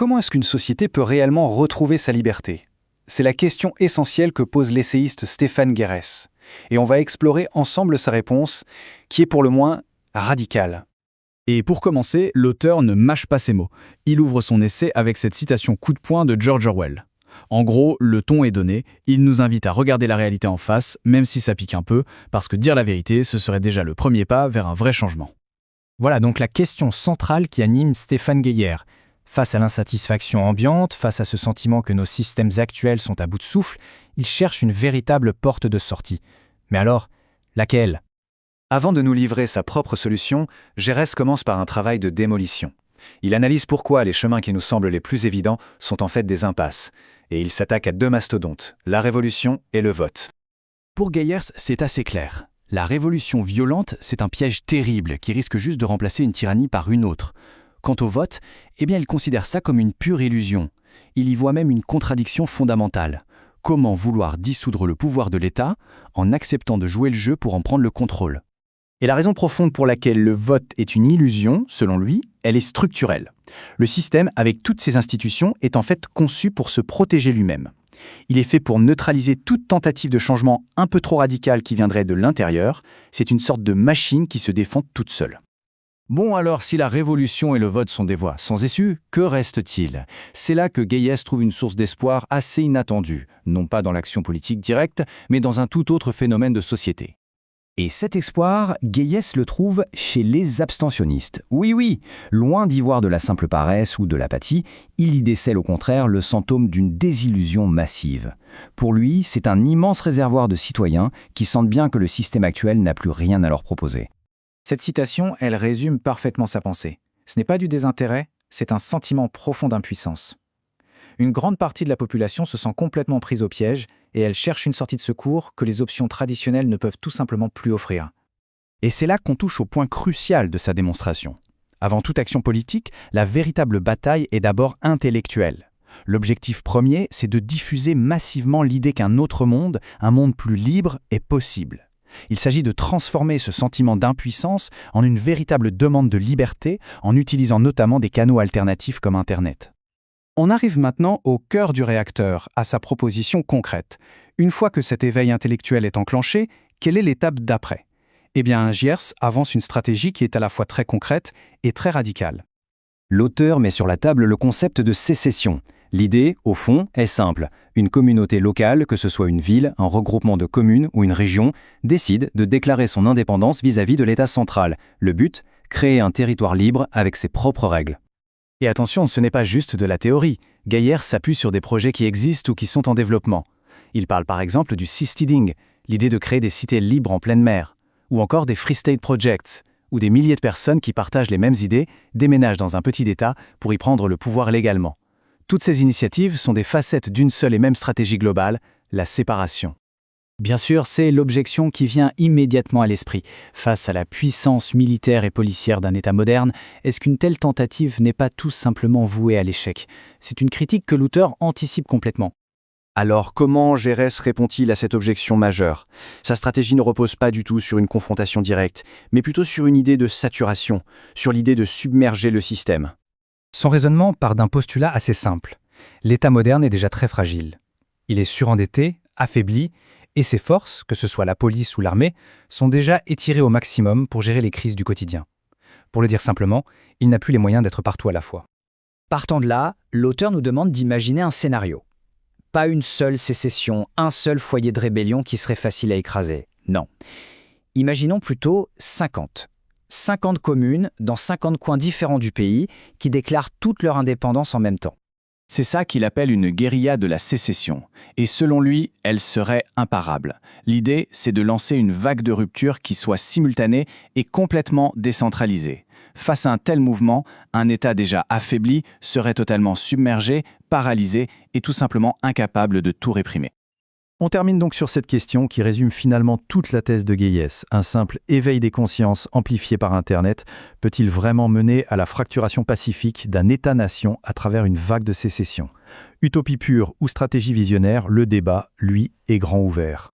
comment est-ce qu'une société peut réellement retrouver sa liberté? C'est la question essentielle que pose l'essayiste Stéphane Guérès. Et on va explorer ensemble sa réponse, qui est pour le moins radicale. Et pour commencer, l'auteur ne mâche pas ses mots. Il ouvre son essai avec cette citation coup de poing de George Orwell. En gros, le ton est donné, il nous invite à regarder la réalité en face, même si ça pique un peu, parce que dire la vérité, ce serait déjà le premier pas vers un vrai changement. Voilà donc la question centrale qui anime Stéphane Guéhière. Face à l'insatisfaction ambiante, face à ce sentiment que nos systèmes actuels sont à bout de souffle, il cherche une véritable porte de sortie. Mais alors, laquelle? Avant de nous livrer sa propre solution, Guérès commence par un travail de démolition. Il analyse pourquoi les chemins qui nous semblent les plus évidents sont en fait des impasses. Et il s'attaque à deux mastodontes, la révolution et le vote. Pour Guéhière, c'est assez clair. La révolution violente, c'est un piège terrible qui risque juste de remplacer une tyrannie par une autre. Quant au vote, eh bien il considère ça comme une pure illusion. Il y voit même une contradiction fondamentale. Comment vouloir dissoudre le pouvoir de l'État en acceptant de jouer le jeu pour en prendre le contrôle? Et la raison profonde pour laquelle le vote est une illusion, selon lui, elle est structurelle. Le système, avec toutes ses institutions, est en fait conçu pour se protéger lui-même. Il est fait pour neutraliser toute tentative de changement un peu trop radical qui viendrait de l'intérieur. C'est une sorte de machine qui se défend toute seule. Bon alors, si la révolution et le vote sont des voies sans issue, que reste-t-il? C'est là que Guéhière trouve une source d'espoir assez inattendue, non pas dans l'action politique directe, mais dans un tout autre phénomène de société. Et cet espoir, Guéhière le trouve chez les abstentionnistes. Oui, loin d'y voir de la simple paresse ou de l'apathie, il y décèle au contraire le symptôme d'une désillusion massive. Pour lui, c'est un immense réservoir de citoyens qui sentent bien que le système actuel n'a plus rien à leur proposer. Cette citation, elle résume parfaitement sa pensée. Ce n'est pas du désintérêt, c'est un sentiment profond d'impuissance. Une grande partie de la population se sent complètement prise au piège et elle cherche une sortie de secours que les options traditionnelles ne peuvent tout simplement plus offrir. Et c'est là qu'on touche au point crucial de sa démonstration. Avant toute action politique, la véritable bataille est d'abord intellectuelle. L'objectif premier, c'est de diffuser massivement l'idée qu'un autre monde, un monde plus libre, est possible. Il s'agit de transformer ce sentiment d'impuissance en une véritable demande de liberté en utilisant notamment des canaux alternatifs comme Internet. On arrive maintenant au cœur du réacteur, à sa proposition concrète. Une fois que cet éveil intellectuel est enclenché, quelle est l'étape d'après? Eh bien, Guéhière avance une stratégie qui est à la fois très concrète et très radicale. L'auteur met sur la table le concept de sécession. L'idée, au fond, est simple. Une communauté locale, que ce soit une ville, un regroupement de communes ou une région, décide de déclarer son indépendance vis-à-vis de l'État central. Le but, créer un territoire libre avec ses propres règles. Et attention, ce n'est pas juste de la théorie. Guéhière s'appuie sur des projets qui existent ou qui sont en développement. Il parle par exemple du seasteading, l'idée de créer des cités libres en pleine mer, ou encore des Free State Projects, où des milliers de personnes qui partagent les mêmes idées déménagent dans un petit État pour y prendre le pouvoir légalement. Toutes ces initiatives sont des facettes d'une seule et même stratégie globale, la séparation. Bien sûr, c'est l'objection qui vient immédiatement à l'esprit. Face à la puissance militaire et policière d'un État moderne, est-ce qu'une telle tentative n'est pas tout simplement vouée à l'échec? C'est une critique que l'auteur anticipe complètement. Alors comment Guéhière répond-il à cette objection majeure? Sa stratégie ne repose pas du tout sur une confrontation directe, mais plutôt sur une idée de saturation, sur l'idée de submerger le système. Son raisonnement part d'un postulat assez simple. L'État moderne est déjà très fragile. Il est surendetté, affaibli, et ses forces, que ce soit la police ou l'armée, sont déjà étirées au maximum pour gérer les crises du quotidien. Pour le dire simplement, il n'a plus les moyens d'être partout à la fois. Partant de là, l'auteur nous demande d'imaginer un scénario. Pas une seule sécession, un seul foyer de rébellion qui serait facile à écraser. Non. Imaginons plutôt 50. 50 communes dans 50 coins différents du pays qui déclarent toute leur indépendance en même temps. C'est ça qu'il appelle une guérilla de la sécession. Et selon lui, elle serait imparable. L'idée, c'est de lancer une vague de rupture qui soit simultanée et complètement décentralisée. Face à un tel mouvement, un État déjà affaibli serait totalement submergé, paralysé et tout simplement incapable de tout réprimer. On termine donc sur cette question qui résume finalement toute la thèse de Guéhière. Un simple éveil des consciences amplifié par Internet peut-il vraiment mener à la fracturation pacifique d'un État-nation à travers une vague de sécession? Utopie pure ou stratégie visionnaire, le débat, lui, est grand ouvert.